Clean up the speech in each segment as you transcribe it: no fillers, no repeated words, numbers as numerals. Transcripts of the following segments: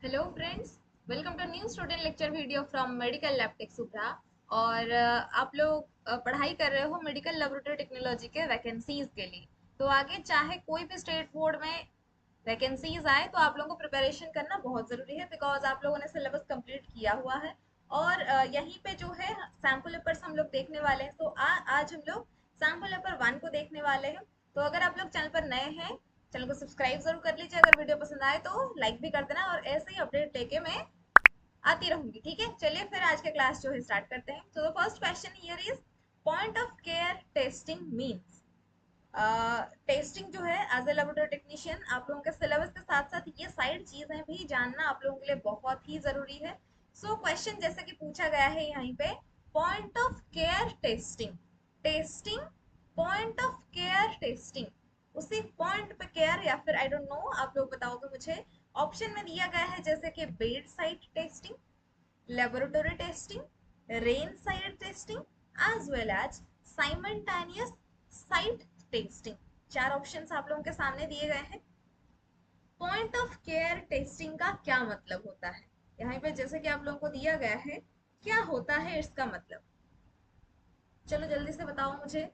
Hello friends, welcome to new student lecture video from medical lab tech Subra. और आप लोग पढ़ाई कर रहे हो मेडिकल लेबोरेटरी टेक्नोलॉजी के वैकेंसीज के लिए। तो आगे चाहे कोई भी स्टेट बोर्ड में वैकेंसीज आए तो आप लोगों को प्रिपरेशन करना बहुत ज़रूरी है, बिकॉज आप लोगों ने सिलेबस कंप्लीट किया हुआ है। और यहीं पे जो है सैम्पल पेपर्स हम लोग देखने वाले हैं। तो आज हम लोग सैम्पल पेपर 1 को देखने वाले हैं। तो अगर आप लोग चैनल पर नए हैं, चैनल को सब्सक्राइब जरूर कर लीजिए। अगर वीडियो पसंद आए तो लाइक भी कर देना, और ऐसे ही अपडेट लेके मैं आती रहूंगी। ठीक है, चलिए फिर आज का क्लास जो है स्टार्ट करते हैं। तो the first question here is point of care testing means. Testing जो है एज ए लेबोरेटरी टेक्नीशियन, आप लोगों के सिलेबस के साथ साथ ये साइड चीजें भी जानना आप लोगों के लिए बहुत ही जरूरी है। सो क्वेश्चन जैसे कि पूछा गया है यहीं पे, point of care testing. Testing, point of care testing, उसी पॉइंट पे केयर, या फिर आई डोंट नो, आप लोग बताओगे मुझे। ऑप्शन में दिया गया है जैसे कि bed side testing, laboratory testing, rain side testing, as well as simultaneous site testing। चार ऑप्शंस आप लोगों के सामने दिए गए हैं। पॉइंट ऑफ केयर टेस्टिंग का क्या मतलब होता है, यहाँ पे जैसे कि आप लोगों को दिया गया है, क्या होता है इसका मतलब। चलो जल्दी से बताओ मुझे।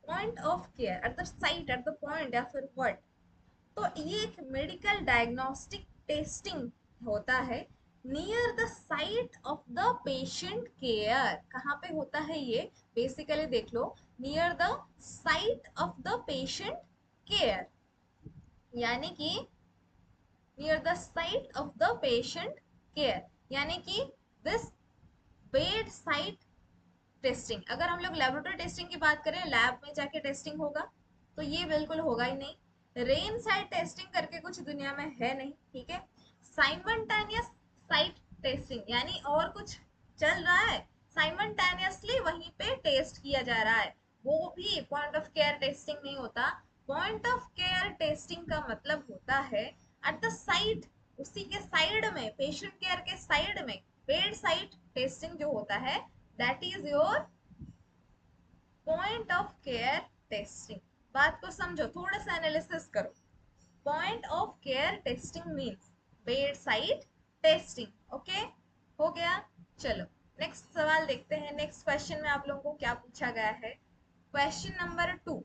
Point of care at the site, at the point, या फिर व्हाट। तो ये एक मेडिकल डायग्नोस्टिक टेस्टिंग होता है near the site of the patient care. कहाँ पे होता है ये, बेसिकली देख लो, near the site of the patient care, यानी कि near the site of the patient care, यानी कि दिस बेड साइट टेस्टिंग। अगर हम लोग लेबोरेटरी टेस्टिंग की बात करें, लैब में जाके टेस्टिंग होगा, तो ये बिल्कुल होगा ही नहीं। रेन साइट टेस्टिंग करके कुछ दुनिया में है नहीं, ठीक है। साइमल्टेनियस साइट टेस्टिंग, यानी और कुछ चल रहा है, साइमल्टेनियसली वहीं पे टेस्ट किया जा रहा है, वो भी पॉइंट ऑफ केयर टेस्टिंग नहीं होता। पॉइंट ऑफ केयर टेस्टिंग का मतलब होता है एट द साइड, उसी के साइड में, पेशेंट केयर के साइड में, बेड साइट टेस्टिंग जो होता है, that is your point of care testing. बात को समझो, थोड़ा सा एनालिसिस करो। Point of care testing means bed side testing. Okay, हो गया। चलो नेक्स्ट सवाल देखते हैं। नेक्स्ट क्वेश्चन में आप लोगों को क्या पूछा गया है। Question number 2,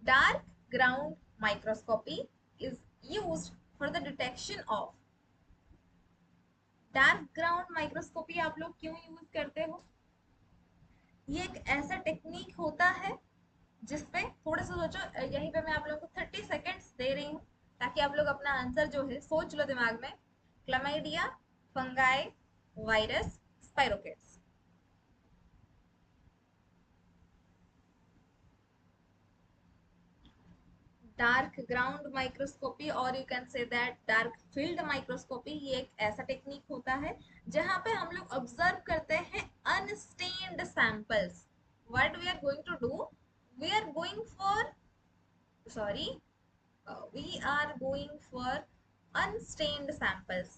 dark ground microscopy is used for the detection of. Dark ground microscopy आप लोग क्यों यूज करते हो। ये एक ऐसा टेक्निक होता है जिसपे, थोड़ा सा सोचो, यहीं पे मैं आप लोगों को 30 सेकेंड्स दे रही हूँ ताकि आप लोग अपना आंसर जो है सोच लो दिमाग में। Chlamydia, fungi, virus, spirochetes. Dark ground microscopy, और you can say that dark field microscopy, ये एक ऐसा टेक्निक होता है जहाँ पे हम लोग ऑब्जर्व करते हैं unstained samples. What we are going to do, we are going for, sorry, we are going for unstained samples.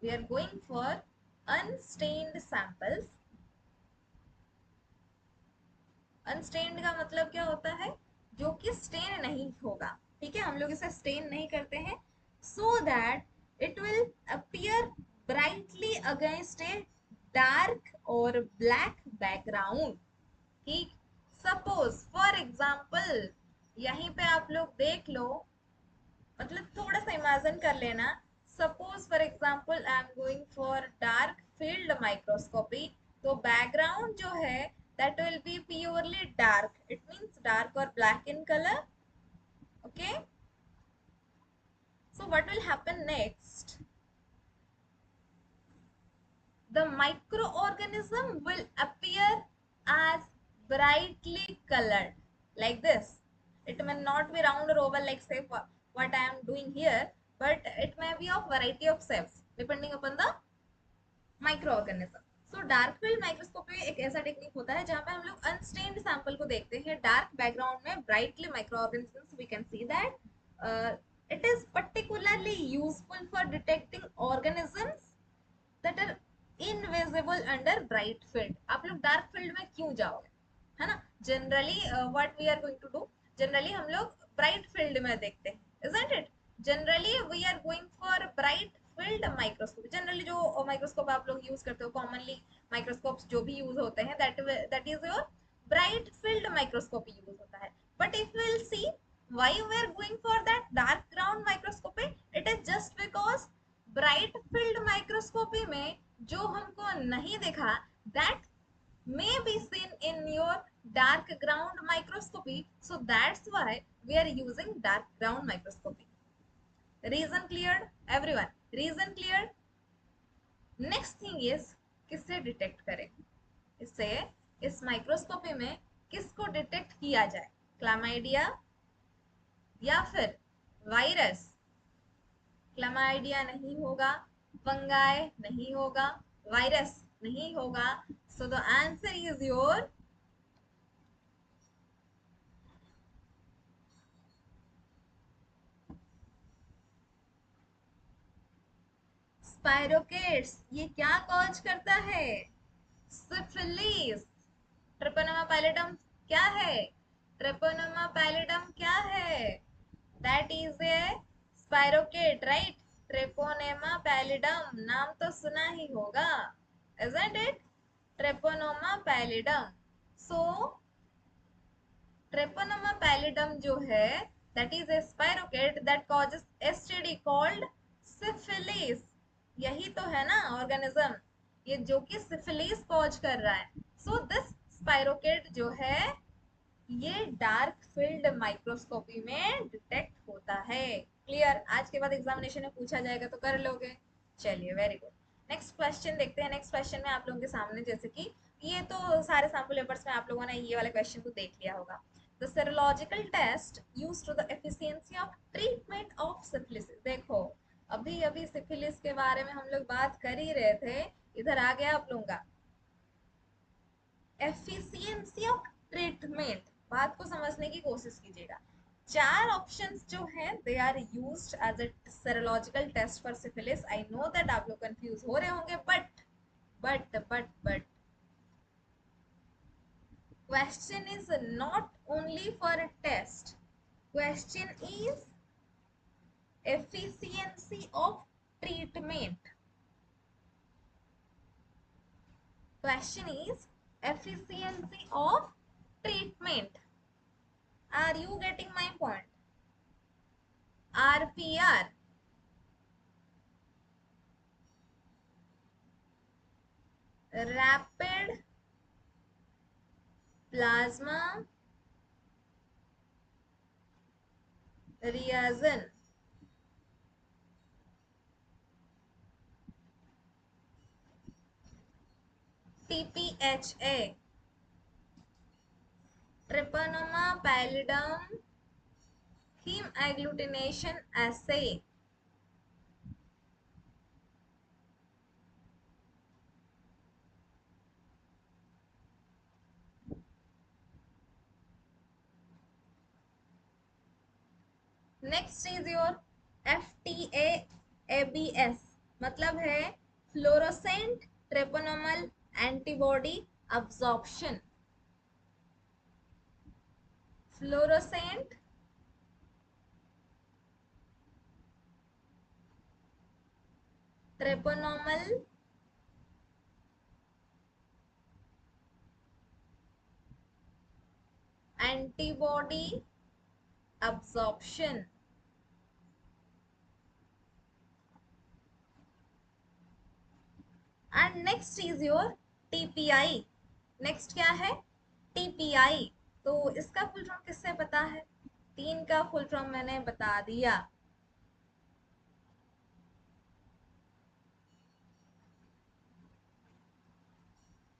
We are going for unstained samples. Unstained का मतलब क्या होता है, जो कि स्टेन नहीं होगा। ठीक है, हम लोग इसे स्टेन नहीं करते हैं, so that it will appear brightly against a dark और black background। ठीक, सपोज फॉर एग्जाम्पल, यहीं पे आप लोग देख लो, मतलब थोड़ा सा इमेजिन कर लेना। Suppose for example I am going for dark field microscopy, तो बैकग्राउंड जो है that will be purely dark, it means dark और black in colour. Okay, so what will happen next, the microorganism will appear as brightly colored like this. It may not be round or oval like say what I am doing here, but it may be of variety of shapes depending upon the microorganism. So dark field microscopy एक ऐसा technique होता है जहाँ पे हम लोग unstained sample को देखते हैं डार्क बैकग्राउंड में brightly microorganisms. We can see that it is particularly useful for detecting organisms that are invisible under bright field. आप लोग डार्क फील्ड में क्यों जाओगे, है ना। Generally what we are going to do, generally हम लोग ब्राइट फील्ड में देखते हैं, isn't it? Generally we are going for bright field microscope. Generally जो माइक्रोस्कोप आप लोग यूज करते हो, कॉमनली माइक्रोस्कोप्स जो भी यूज होते हैं, that is your bright field microscope use होता है। But if will C why we are going for that dark ground microscopy, it is just because bright field microscopy में जो हमको नहीं दिखा, that may be seen in your dark ground microscopy, so that's why we are using dark ground microscopy. Reason cleared everyone? Reason cleared? Next thing is किससे detect करें? इससे इस microscopy में किसको डिटेक्ट किया जाए? क्लामाइडिया या फिर वायरस? क्लामाइडिया नहीं होगा, फंगाई नहीं होगा, वायरस नहीं होगा, so the answer is your spirochaetes. ये क्या कॉज करता है? सिफिलिस। ट्रेपोनेमा पैलिडम क्या है? ट्रेपोनेमा पैलिडम क्या है? That is a spirochete, right? Treponema pallidum नाम तो सुना ही होगा, isn't it? Treponema pallidum. So Treponema pallidum जो है, that is a spirochete that causes STD called syphilis. यही तो है ना ऑर्गेनिज्म, ये जो कि सिफिलिस कॉज कर रहा है। सो दिस स्पाइरोकेट जो है, ये डार्क फील्ड माइक्रोस्कोपी में डिटेक्ट होता है। क्लियर? आज के बाद एग्जामिनेशन में पूछा जाएगा तो कर लोगे। चलिए, वेरी गुड। नेक्स्ट क्वेश्चन देखते हैं। नेक्स्ट क्वेश्चन में आप लोगों के सामने, जैसे कि ये तो सारे सैम्पल पेपर्स में आप लोगों ने ये वाले क्वेश्चन को देख लिया होगा। The serological test used to the efficiency of treatment of syphilis। देखो, अभी अभी सिफिलिस के बारे में हम लोग बात कर ही रहे थे, इधर आ गया आप लोगों का एफिशिएंसी ऑफ ट्रीटमेंट। बात को समझने की कोशिश कीजिएगा। 4 ऑप्शंस जो हैं, they are used as a serological test for syphilis. I know that आप लोग कंफ्यूज हो रहे होंगे, but question is not only for a test. Question is efficiency of treatment. Question is efficiency of treatment. Are you getting my point? RPR, rapid plasma reaction, TPHA, Treponema pallidum heme agglutination assay. Next is your FTAABS, मतलब है fluorescent treponemal antibody absorption. Fluorescent treponemal antibody absorption। And next is your TPI। Next क्या है? TPI। तो इसका full form किससे पता है? 3 का फुल फॉर्म मैंने बता दिया।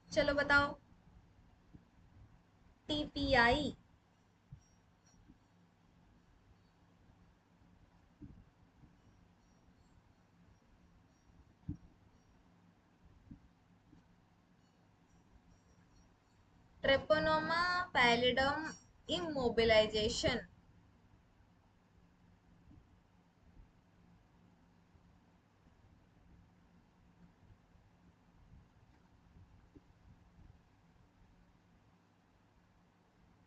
चलो बताओ। TPI Treponema pallidum immobilization.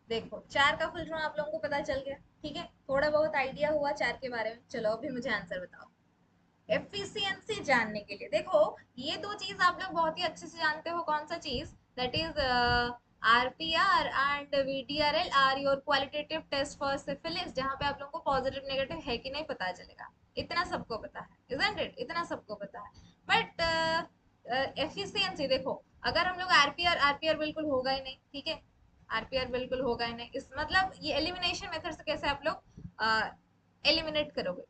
देखो 4 का फुल फॉर्म आप लोगों को पता चल गया, ठीक है, थोड़ा बहुत आइडिया हुआ 4 के बारे में। चलो अभी मुझे आंसर बताओ। एफिशिएंसी जानने के लिए देखो, ये दो चीज आप लोग बहुत ही अच्छे से जानते हो। कौन सा चीज? That is RPR and VDRL are your qualitative test for syphilis, जहाँ पे आप लोगों को पॉजिटिव नेगेटिव है कि नहीं पता चलेगा। इतना सबको पता है, इजंट इट? इतना सबको पता है। बट एफिशिएंसी देखो, अगर हम लोग आरपीआर, आरपीआर बिल्कुल होगा ही नहीं, ठीक है, आरपीआर बिल्कुल होगा ही नहीं। इस मतलब ये एलिमिनेशन मेथड से कैसे आप लोग एलिमिनेट करोगे?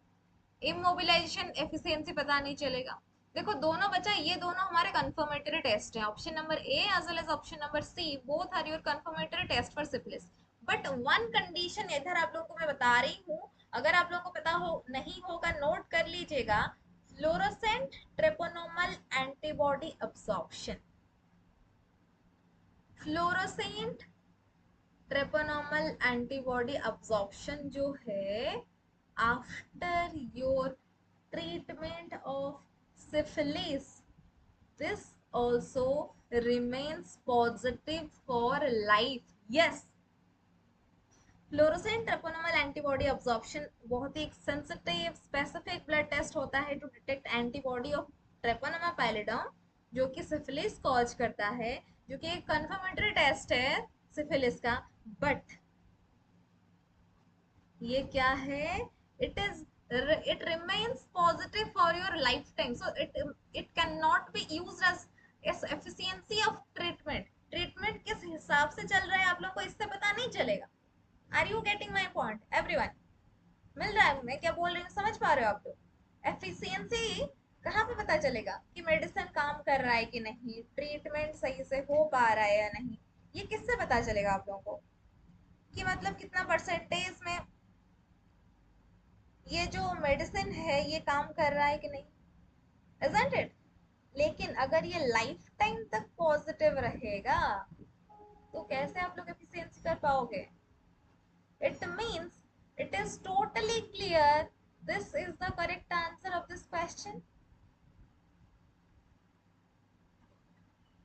इमोबिलाइजेशन एफिशिएंसी पता नहीं चलेगा। देखो दोनों बचा, ये दोनों हमारे कंफर्मेटरी टेस्ट हैं। Option number A as well as option number C both are your confirmatory test for syphilis. But one condition इधर आप लोगों को मैं बता रही हूँ, अगर आप लोगों को पता हो नहीं होगा नोट कर लीजिएगा। Fluorescent treponemal antibody absorption, fluorescent treponemal antibody absorption जो है after your treatment of syphilis, this also remains positive for life. Yes, fluorescent treponemal antibody absorption बहुत ही सेंसिटिव स्पेसिफिक ब्लड टेस्ट होता है to detect antibody of Treponema pallidum, जो कि syphilis cause करता है, जो कि एक कंफर्मेटरी टेस्ट है सिफिलिस का। बट ये क्या है? It is, it remains positive for your lifetime, so it cannot be used as efficiency of treatment। Treatment किस हिसाब से चल रहा है आप लोग को इससे पता नहीं चलेगा। Are you getting my point everyone? मिल रहा है मैं क्या बोल रही हूँ? समझ पा रहे हो आप लोग? एफिशिएंसी कहाँ पे पता चलेगा कि मेडिसिन काम कर रहा है कि नहीं, ट्रीटमेंट सही से हो पा रहा है या नहीं? ये किससे पता चलेगा आप लोगों को कि मतलब कितना परसेंटेज में ये जो मेडिसिन है ये काम कर रहा है कि नहीं, isn't it? लेकिन अगर ये लाइफ टाइम तक पॉजिटिव रहेगा तो कैसे आप लोग एफिशिएंसी कर पाओगे? It means it is totally clear, this is the correct answer of this question.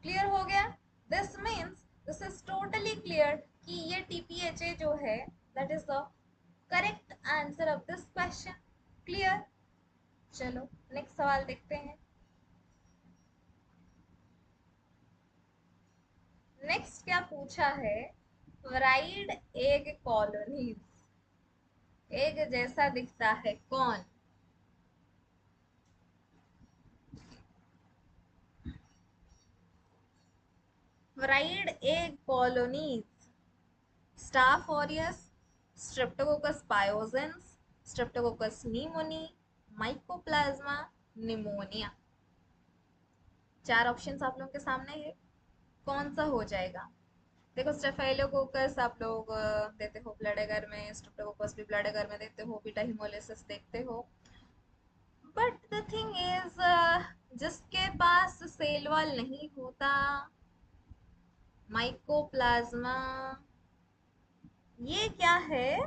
Clear हो गया? This means this is totally clear कि ये टीपीएचए जो है that is the correct answer of this question. Clear? चलो next सवाल देखते हैं। नेक्स्ट क्या पूछा है? फ्राइड एग कॉलोनीज, एग जैसा दिखता है कौन? Fried egg colonies, Staph aureus, Streptococcus pyogenes, Streptococcus pneumoniae, Mycoplasma, pneumonia. चार ऑप्शंस आप लोगों के सामने है, कौन सा हो जाएगा? देखो स्टेफाइलोकोकस आप लोग देते हो ब्लड एगर में, स्ट्रेप्टोकोकस भी ब्लड एगर में देते हो, बीटा हिमोलिसिस देखते हो। बट द थिंग इज, जिसके पास सेल वॉल नहीं होता, माइकोप्लाज्मा, ये क्या है?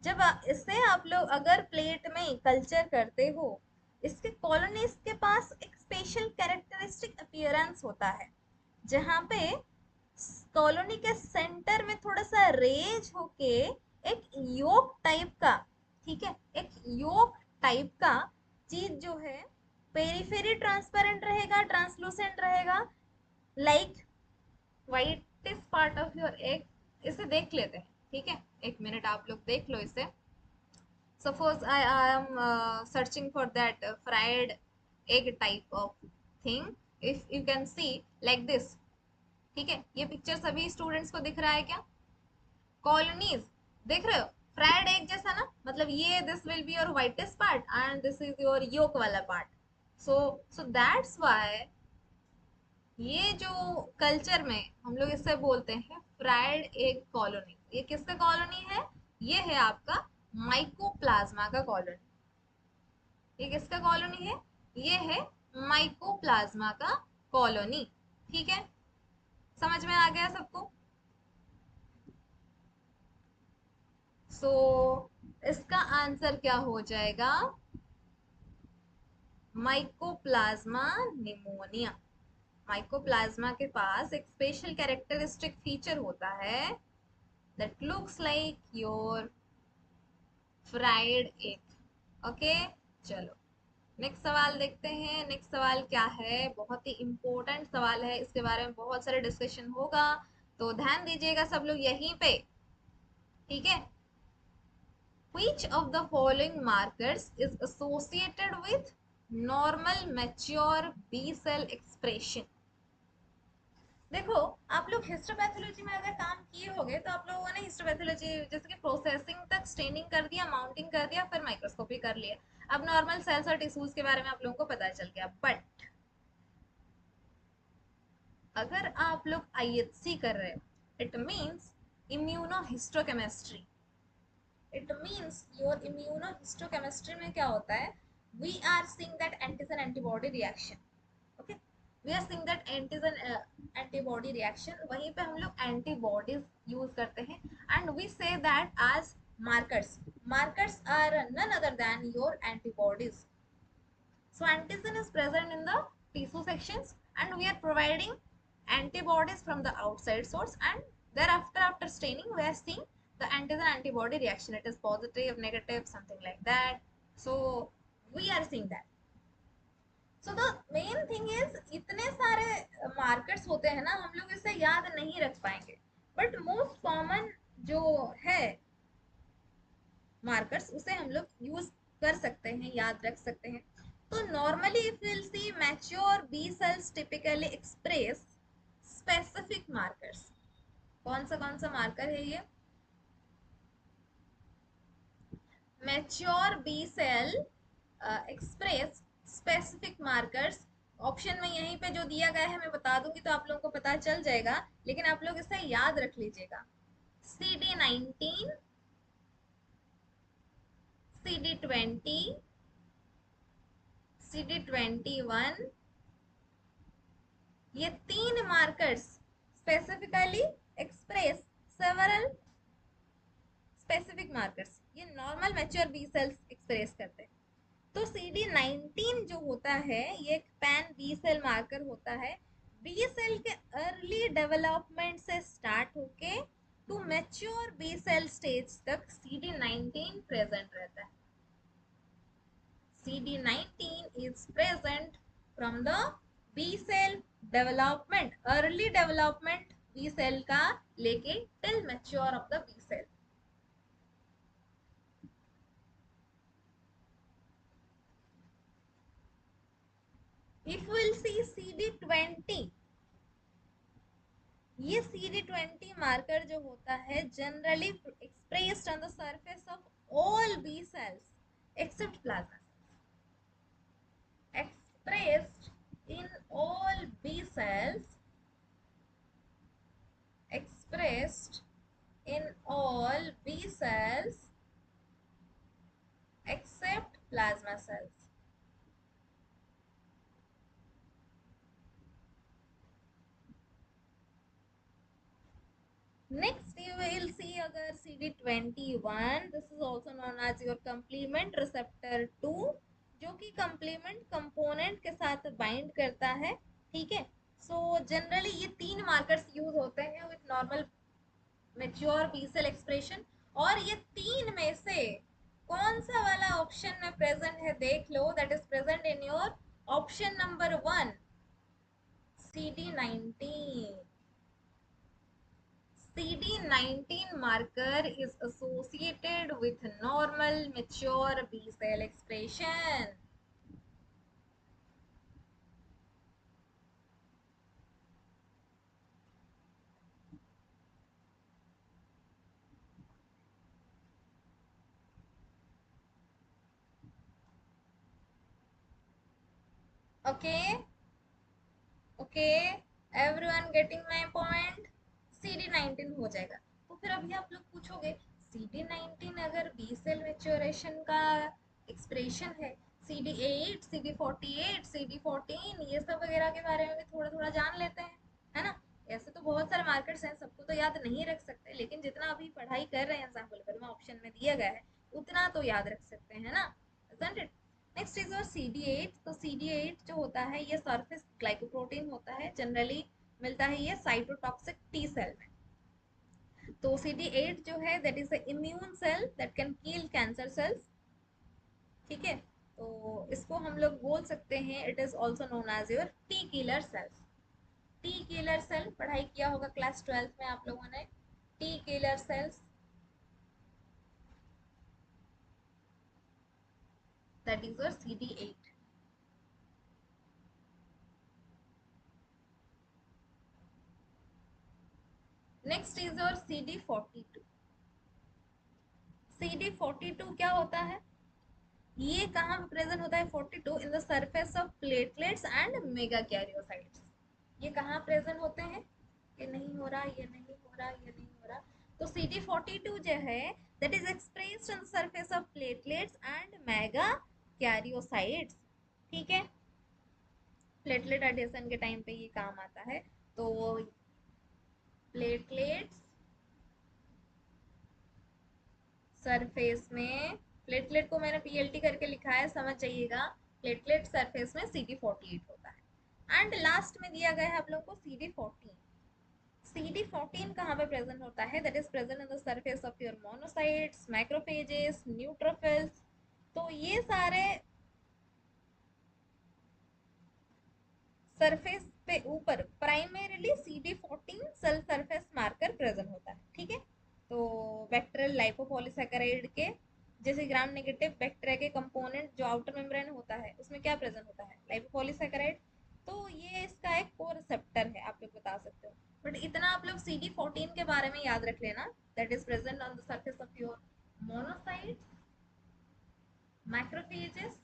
जब इसे आप लोग अगर प्लेट में कल्चर करते हो, इसके कॉलोनीज के पास एक स्पेशल कैरेक्टरिस्टिक अपीयरेंस होता है, जहाँ पे कॉलोनी के सेंटर में थोड़ा सा रेज होके एक योक टाइप का, ठीक है, एक योक टाइप का चीज जो है, पेरीफेरी ट्रांसपेरेंट रहेगा, ट्रांसलूसेंट रहेगा, like whitest part of your egg. इसे देख लेते हैं, ठीक है, एक मिनट आप लोग देख लो इसे। Suppose I am searching for that fried egg type of thing. If you can see like this, ठीक है, ये पिक्चर सभी स्टूडेंट्स को दिख रहा है क्या? कॉलोनीज देख रहे हो? फ्राइड एग जैसा ना, मतलब ये this will be your whitest part and this is your yolk वाला part. So so that's why ये जो कल्चर में हम लोग इससे बोलते हैं फ्राइड एग कॉलोनी। ये किसका कॉलोनी है? ये है आपका माइकोप्लाज्मा का कॉलोनी। ये किसका कॉलोनी है? ये है माइकोप्लाज्मा का कॉलोनी। ठीक है, समझ में आ गया सबको? सो इसका आंसर क्या हो जाएगा? Mycoplasma pneumonia. माइकोप्लाज्मा के पास एक स्पेशल कैरेक्टरिस्टिक फीचर होता है that looks like your fried egg. Okay, चलो नेक्स्ट सवाल देखते हैं। नेक्स्ट सवाल क्या है, बहुत ही इंपॉर्टेंट सवाल है, इसके बारे में बहुत सारे डिस्कशन होगा, तो ध्यान दीजिएगा सब लोग यहीं पे, ठीक है। Which of the following markers is associated with normal mature B cell expression? देखो, आप लोग हिस्टोपैथोलॉजी में अगर काम किए होगे तो आप लोगों ने हिस्टोपैथोलॉजी जैसे कि प्रोसेसिंग तक स्टेनिंग कर दिया, माउंटिंग कर दिया, फिर माइक्रोस्कोपी कर लिया। अब नॉर्मल सेल्स और टिश्यूज के बारे में आप लोगों को पता चल गया। बट अगर आप लोग आईएचसी कर रहे हो, it means immunohistochemistry. It means your immunohistochemistry में क्या होता है, we are seeing that antigen antibody reaction. Okay, we are seeing that antigen antibody reaction, वहीं पे हम लोग एंटीबॉडीज यूज करते हैं, and we say that as markers. Markers are none other than your antibodies. So antigen is present in the tissue sections, and we are providing antibodies from the outside source, and thereafter after staining we are seeing the antigen antibody reaction. It is positive, negative, something like that. So we are seeing that. So the main thing is इतने सारे markers होते हैं ना, हम लोग इसे याद नहीं रख पाएंगे, बट मोस्ट कॉमन जो है मार्कर्स उसे हम लोग यूज कर सकते हैं, याद रख सकते हैं। तो normally if will see mature B cells typically express specific markers. कौन सा मार्कर है ये, mature B cell express specific markers. Option में यहीं पे जो दिया गया है मैं बता दूंगी तो आप लोगों को पता चल जाएगा, लेकिन आप लोग इसे याद रख लीजिएगा। CD19, CD20, CD21, ये तीन markers specifically express several specific markers, ये normal mature B cells express करते हैं। तो CD19 जो होता है ये एक पैन बी सेल मार्कर होता है, बी सेल के अर्ली डेवलपमेंट से स्टार्ट होके to mature B cell stage तक CD19 प्रेजेंट रहता है। CD19 is present from the B cell development, early development B cell का लेके till mature of the B cell. If we will see CD20, ये CD20 marker जो होता है generally expressed on the surface of all B cells except plasma cells, expressed in all B cells, expressed in all B cells except plasma cells. Next you will see अगर CD21, this is also known as your complement receptor 2, जो कि complement component के साथ bind करता है, ठीक है। So generally ये तीन markers use होते हैं with normal mature B cell expression, और ये तीन में से कौन सा वाला ऑप्शन में प्रेजेंट है देख लो, that is present in your option number 1, CD19. CD19 marker is associated with normal mature B cell expression. Okay, okay, everyone getting my point? CD19 हो जाएगा। तो फिर अभी आप लोग पूछोगे CD19 अगर B सेल मेच्योरेशन का एक्सप्रेशन है, CD8, CD48, CD14 ये सब वगैरह के बारे में भी थोड़ा थोड़ा जान लेते हैं, है ना। ऐसे तो बहुत सारे मार्कर्स हैं, सबको तो याद नहीं रख सकते, लेकिन जितना अभी पढ़ाई कर रहे हैं एग्जाम्पल पर में ऑप्शन में दिया गया है उतना तो याद रख सकते हैं ना, isn't it? नेक्स्ट इज और CD8। तो CD8 जो होता है ये सरफेस ग्लाइकोप्रोटीन होता है, जनरली मिलता है ये साइटोटॉक्सिक टी सेल में। तो CD8 जो है that is the immune cell that can kill cancer cells, ठीक है। तो इसको हम लोग बोल सकते हैं it is also known as your T killer cells. T killer cell पढ़ाई किया होगा क्लास 12 में आप लोगों ने, T killer cells that is your CD8। Next is your CD42। CD42 क्या होता है, ये कहाँ पे प्रेजेंट होता है 42 इन the surface of platelets and mega karyocytes. ये कहाँ प्रेजेंट होते हैं, ये नहीं हो रहा, ये नहीं हो रहा, ये नहीं हो रहा। तो CD42 जो है that is expressed on the surface of platelets and mega karyocytes, ठीक है। प्लेटलेट एडिशन के टाइम पे ये काम आता है। तो प्लेटलेट्स सरफेस में, प्लेटलेट को मैंने PLT करके लिखा है, समझ जाइएगा। प्लेटलेट सरफेस में CD48 होता है। एंड लास्ट में दिया गया है आप लोगों को CD14। CD14 कहाँ पे प्रेजेंट होता है, that is present in the surface of your monocytes, macrophages, neutrophils. तो ये सारे सरफेस पे ऊपर primarily CD14 cell surface marker present होता है, ठीक है। तो बैक्टीरियल लाइपोपॉलीसैकेराइड के जैसे ग्राम नेगेटिव बैक्टीरिया के कंपोनेंट जो आउटर मेम्ब्रेन होता है उसमें क्या प्रेजेंट होता है, लाइपोपॉलीसैकेराइड। तो ये इसका एक को रिसेप्टर है, आप लोग बता सकते हो। बट इतना आप लोग CD14 के बारे में याद रख लेना, that is present on the surface of your monocytes, macrophages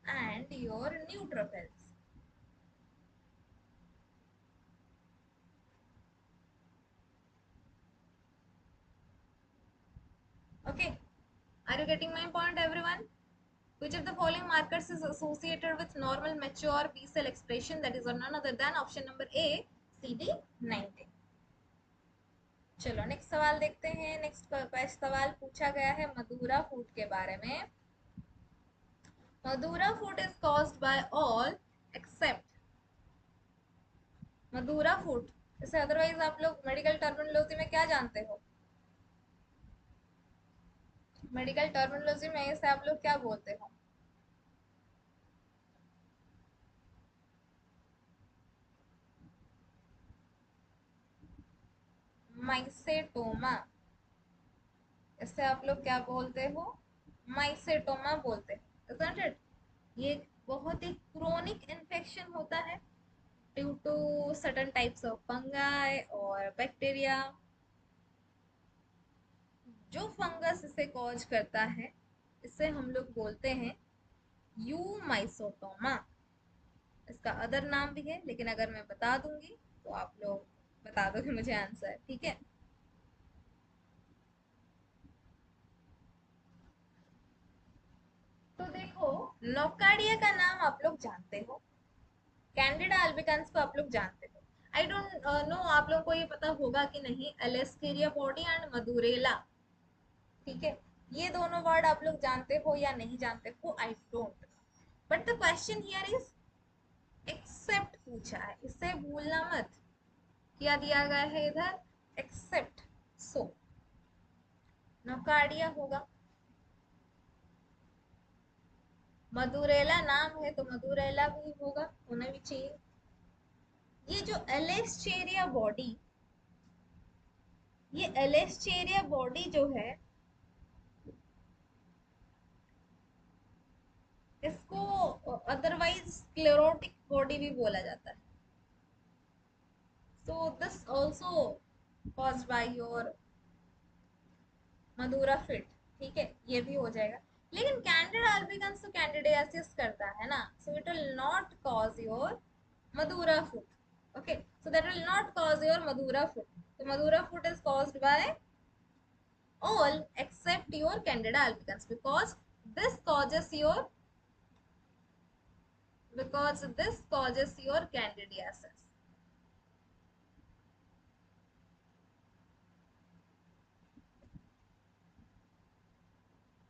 and your neutrophils. Okay, are you getting my point, everyone? Which of the following markers is associated with normal mature B cell expression, that is none other than option number A, CD19। चलो next सवाल देखते हैं। Next सवाल पूछा गया है मधुरा food के बारे में। Madura foot is caused by all except, Madura foot इसे अदरवाइज आप लोग मेडिकल टर्मिनोलॉजी में क्या जानते हो, मेडिकल टर्मिनोलॉजी में इसे आप लोग क्या बोलते हो, माइसेटोमा। इससे आप लोग क्या बोलते हो, माइसेटोमा बोलते हैं, isn't it? ये बहुत ही क्रोनिक इन्फेक्शन होता है due to certain types of fungi और बैक्टीरिया। जो फंगस इसे कॉज करता है इसे हम लोग बोलते हैं यूमाइसोटोमा। इसका अदर नाम भी है, लेकिन अगर मैं बता दूंगी तो आप लोग बता दोगे मुझे आंसर, ठीक है। तो देखो, नोकार्डिया का नाम आप लोग जानते हो, कैंडिडा अल्बिकन्स को आप लोग जानते हो। आई डोंट नो आप लोगों को ये पता होगा कि नहीं, एलेस्केरिया बॉडी एंड मधुरेला, ठीक है। ये दोनों वर्ड आप लोग जानते हो या नहीं जानते हो, I don't. But the question here is except पूछा है, इसे भूलना मत। क्या दिया गया है इधर, एक्सेप्ट। सो नोकार्डिया होगा, मधुरेला नाम है तो मधुरेला भी होगा, होना भी चाहिए। ये जो एलेस्टेरिया बॉडी, ये एलेस्टेरिया बॉडी जो है इसको अदरवाइज स्क्लेरोटिक बॉडी भी बोला जाता है। So this also caused by your Mathura fit, ठीक है, ये भी हो जाएगा। लेकिन कैंडिडा अल्बिकन्स तो कैंडिडियासिस करता है ना, so it will not cause your Madura foot. Okay, so that will not cause your Madura foot. तो Madura foot is caused by all except your candida albicans, because this causes your candidiasis।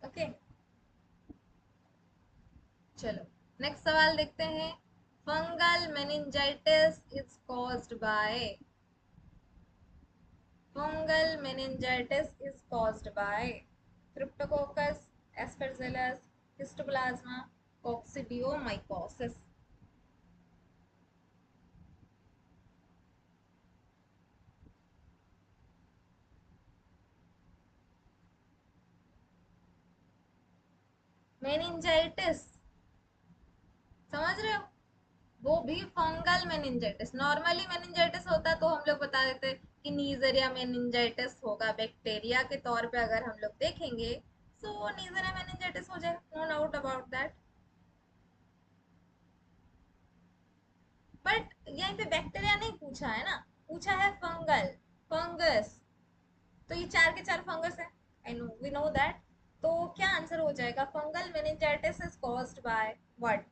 Okay, चलो next सवाल देखते हैं। Fungal meningitis is caused bye, Fungal meningitis is caused by Cryptococcus, Aspergillus, Histoplasma, Coccidioidomycosis. Meningitis समझ रहे हो, वो भी fungal meningitis. Normally meningitis होता तो हम लोग बता देते कि नीजरिया मेनिंजाइटिस होगा, बैक्टीरिया के तौर पे अगर हम लोग देखेंगे तो नीजरिया मेनिंजाइटिस हो जाएगा, no doubt about that. But यहाँ पे बैक्टीरिया नहीं पूछा है ना, पूछा है फंगल, फंगस। तो ये चार के चार फंगस है, I know, we know that. तो क्या आंसर हो जाएगा? Fungal meningitis is caused by what?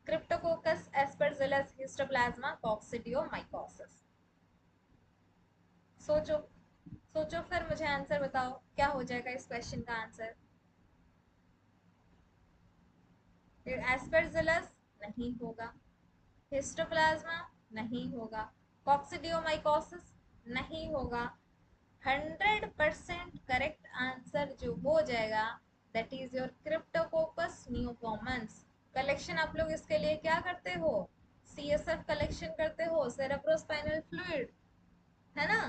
Cryptococcus, Aspergillus, Histoplasma, coccidioidomycosis. सोचो, सोचो फिर मुझे आंसर बताओ, क्या हो जाएगा इस क्वेश्चन का आंसर? फिर एस्परजिलस नहीं होगा, हिस्टोप्लाज्मा नहीं होगा, कॉक्सिडियोमाइकोसिस नहीं होगा। 100% करेक्ट आंसर जो हो जाएगा that is your Cryptococcus neoformans. Collection आप लोग इसके लिए क्या करते हो? सीएसएफ कलेक्शन करते हो, सेरेब्रोस्पाइनल फ्लूइड, है ना,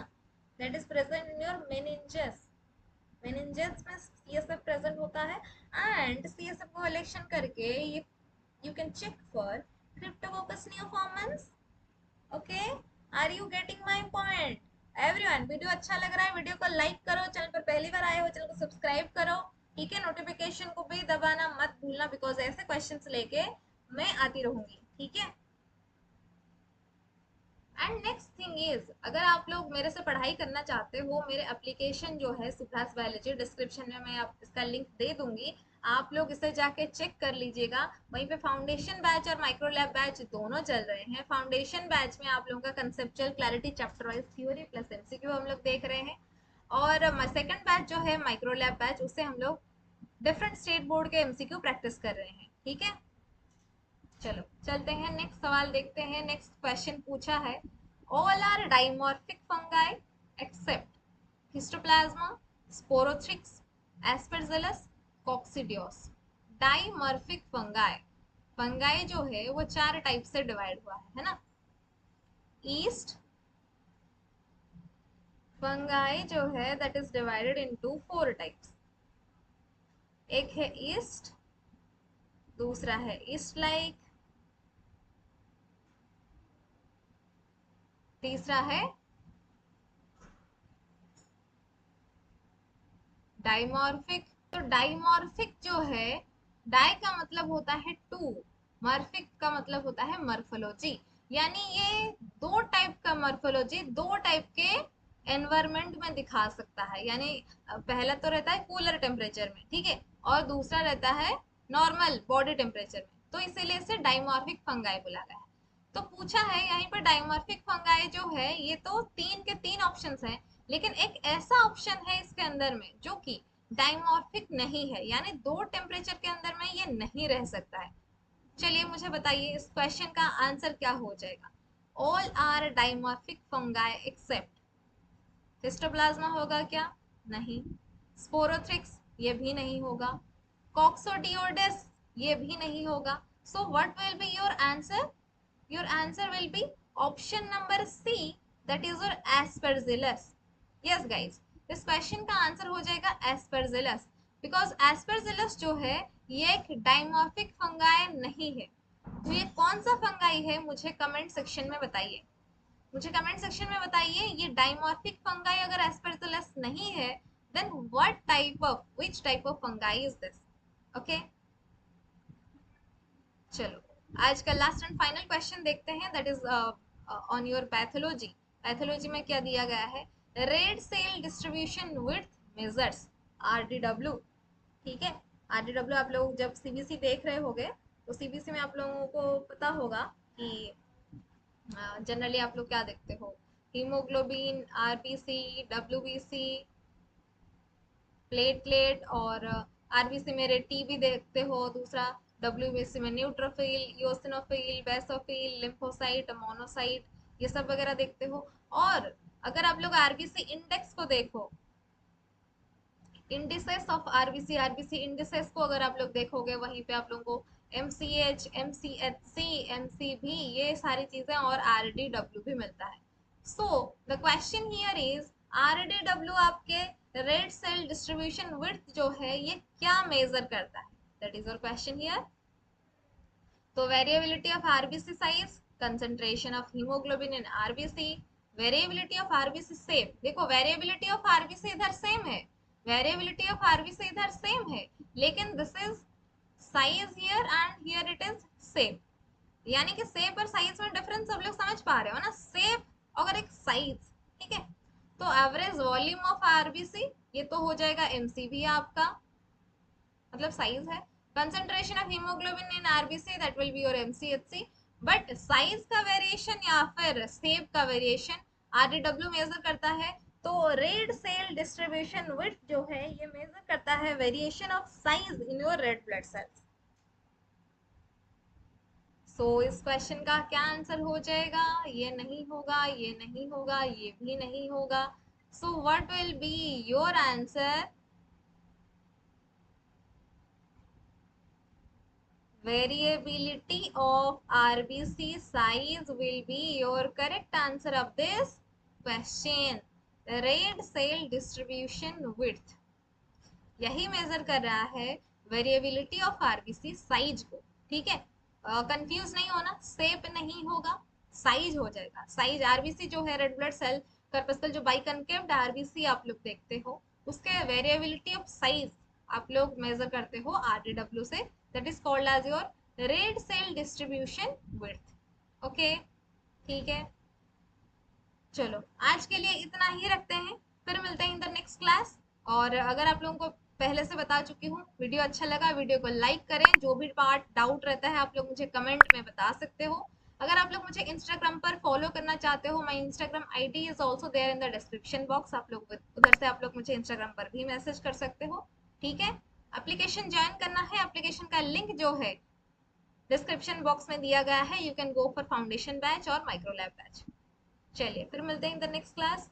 that is present in your meninges. Meninges में सीएसएफ प्रेजेंट होता है एंड सीएसएफ को कलेक्शन करके you can check for cryptococcus neoformans. Okay, are you getting my point everyone? Video अच्छा लग रहा है, वीडियो को लाइक करो, चैनल पर पहली बार आए हो चैनल को सब्सक्राइब करो, ठीक है। नोटिफिकेशन को भी दबाना मत भूलना, बिकॉज ऐसे क्वेश्चंस लेके मैं आती रहूंगी, ठीक है। एंड नेक्स्ट थिंग इज, अगर आप लोग मेरे से पढ़ाई करना चाहते हो, मेरे एप्लीकेशन जो है सुभाष बायोलॉजी, डिस्क्रिप्शन में मैं आप इसका लिंक दे दूंगी, आप लोग इसे जाके चेक कर लीजिएगा। वहीं पे फाउंडेशन बैच और माइक्रो लैब बैच दोनों चल रहे हैं। फाउंडेशन बैच में आप लोगों का conceptual clarity chapter wise theory plus MCQ हम लोग देख रहे हैं, और सेकंड बैच जो है माइक्रो लैब बैच, उससे हम लोग डिफरेंट स्टेट बोर्ड के एमसीक्यू प्रैक्टिस कर रहे हैं, ठीक है। चलो चलते हैं, नेक्स्ट सवाल देखते हैं। नेक्स्ट क्वेश्चन पूछा है, all are dimorphic fungi except Histoplasma, Sporothrix, Aspergillus, coccidioides. Dimorphic fungi, fungi जो है वो चार टाइप से डिवाइड हुआ है ना। ईस्ट फंगाई जो है that is divided into four types. एक है ईस्ट, दूसरा है ईस्ट लाइक, तीसरा है डाइमॉर्फिक। तो डाइमॉर्फिक जो है, डाई का मतलब होता है टू, मॉर्फिक का मतलब होता है मॉर्फोलॉजी, यानी ये दो टाइप का मॉर्फोलॉजी दो टाइप के एनवायरमेंट में दिखा सकता है। यानी पहला तो रहता है कूलर टेम्परेचर में, ठीक है, और दूसरा रहता है नॉर्मल बॉडी टेम्परेचर में, तो इसीलिए इसे डाइमॉर्फिक फंगाई बोला गया है। तो पूछा है यहीं पर डाइमॉर्फिक फंगाई जो है ये तो तीन के तीन ऑप्शंस हैं, लेकिन एक ऐसा ऑप्शन है इसके अंदर में जो कि डाइमॉर्फिक नहीं है, यानी दो टेम्परेचर के अंदर में ये नहीं रह सकता है। चलिए मुझे बताइए इस क्वेश्चन का आंसर क्या हो जाएगा? All are dimorphic fungi except histoplasma होगा क्या? नहीं। स्पोरोथ्रिक्स, ये भी नहीं होगा। कॉक्सोडियोइडेस, ये भी नहीं होगा। सो what will be your answer? your answer will be option number C, that is your aspergillus. Yes guys, इस क्वेश्चन का आंसर हो जाएगा aspergillus, because aspergillus जो है ये एक डाइमॉर्फिक फंगाई नहीं है। तो ये कौन सा फंगाई है मुझे कमेंट सेक्शन में बताइए, मुझे कमेंट सेक्शन में बताइए। ये डाइमॉर्फिक फंगाई अगर एस्पेरजिलस नहीं है, then what type of, which type of fungi is this? Okay, चलो आज का लास्ट एंड फाइनल क्वेश्चन देखते हैं, that is on your pathology. Pathology में क्या दिया गया है? Red cell distribution width measures, RDW, ठीक है। आरडीडब्ल्यू आप लोग जब सीबीसी देख रहे होगे तो सीबीसी में आप लोगों को पता होगा कि जनरली आप लोग क्या देखते हो? हीमोग्लोबिन, आरबीसी, डब्ल्यूबीसी, प्लेटलेट, और आरबीसी में रेड टीबी देखते हो, दूसरा डब्ल्यूबीसी में neutrophil, eosinophil, basophil, lymphocyte, monocyte, ये सब वगैरह देखते हो। और अगर आप लोग आरबीसी इंडेक्स को देखो, indices of RBC, RBC indices को अगर आप लोग देखोगे, वहीं पे आप लोगों को एमसीएच, एमसीएचसी, एमसीबी, ये सारी चीजें और आरडीडब्ल्यू भी मिलता है। So the question here is, RDW आपके रेड सेल डिस्ट्रीब्यूशन विड्थ जो है ये क्या मेजर करता है, that is your question here. तो variability of RBC size, concentration of haemoglobin in RBC, variability of RBC same, देखो वेरिएबिलिटी ऑफ आरबीसी इधर सेम है, वेरिएबिलिटी ऑफ आरबीसी इधर सेम है, लेकिन this is size here and here it is same, यानी कि सेप और साइज में डिफरेंस सब लोग समझ पा रहे हो ना, सेप और एक साइज, ठीक है। तो एवरेज वॉल्यूम ऑफ आरबीसी ये तो हो जाएगा एमसीवी आपका, मतलब साइज है। Concentration of haemoglobin in RBC that will be your MCHC, but size का वेरिएशन या फिर सेप का वेरिएशन आरडीडब्ल्यू मेजर करता है। तो रेड सेल डिस्ट्रीब्यूशन विड्थ जो है ये मेजर करता है variation of size in your red blood cells. So इस क्वेश्चन का क्या आंसर हो जाएगा, ये नहीं होगा, ये नहीं होगा, ये भी नहीं होगा। सो what will be your answer, variability of RBC size will be your correct answer of this question. Red cell distribution width यही मेजर कर रहा है वेरिएबिलिटी ऑफ आरबीसी साइज को, ठीक है। कंफ्यूज नहीं होना, सेप नहीं होगा, साइज हो जाएगा। साइज आरबीसी जो है रेड ब्लड सेल कर्पस्कल जो बाइकनकेव्ड आरबीसी आप लोग देखते हो, उसके वेरिएबिलिटी ऑफ साइज आप लोग मेजर करते हो आरडीडब्ल्यू से, that is called as your red cell distribution width. Okay, ठीक है, चलो आज के लिए इतना ही रखते हैं, फिर मिलते हैं इन द नेक्स्ट क्लास। और अगर आप लोगों को पहले से बता चुकी हूँ, वीडियो अच्छा लगा वीडियो को लाइक करें, जो भी पार्ट डाउट रहता है आप लोग मुझे कमेंट में बता सकते हो। अगर आप लोग मुझे इंस्टाग्राम पर फॉलो करना चाहते हो, my Instagram ID is also there in the description box, आप लोग उधर से आप लोग मुझे इंस्टाग्राम पर भी मैसेज कर सकते हो, ठीक है। एप्लीकेशन ज्वाइन करना है, एप्लीकेशन का लिंक जो है डिस्क्रिप्शन बॉक्स में दिया गया है, you can go for foundation batch और माइक्रो लैब बैच। चलिए फिर मिलते हैं इन द नेक्स्ट क्लास।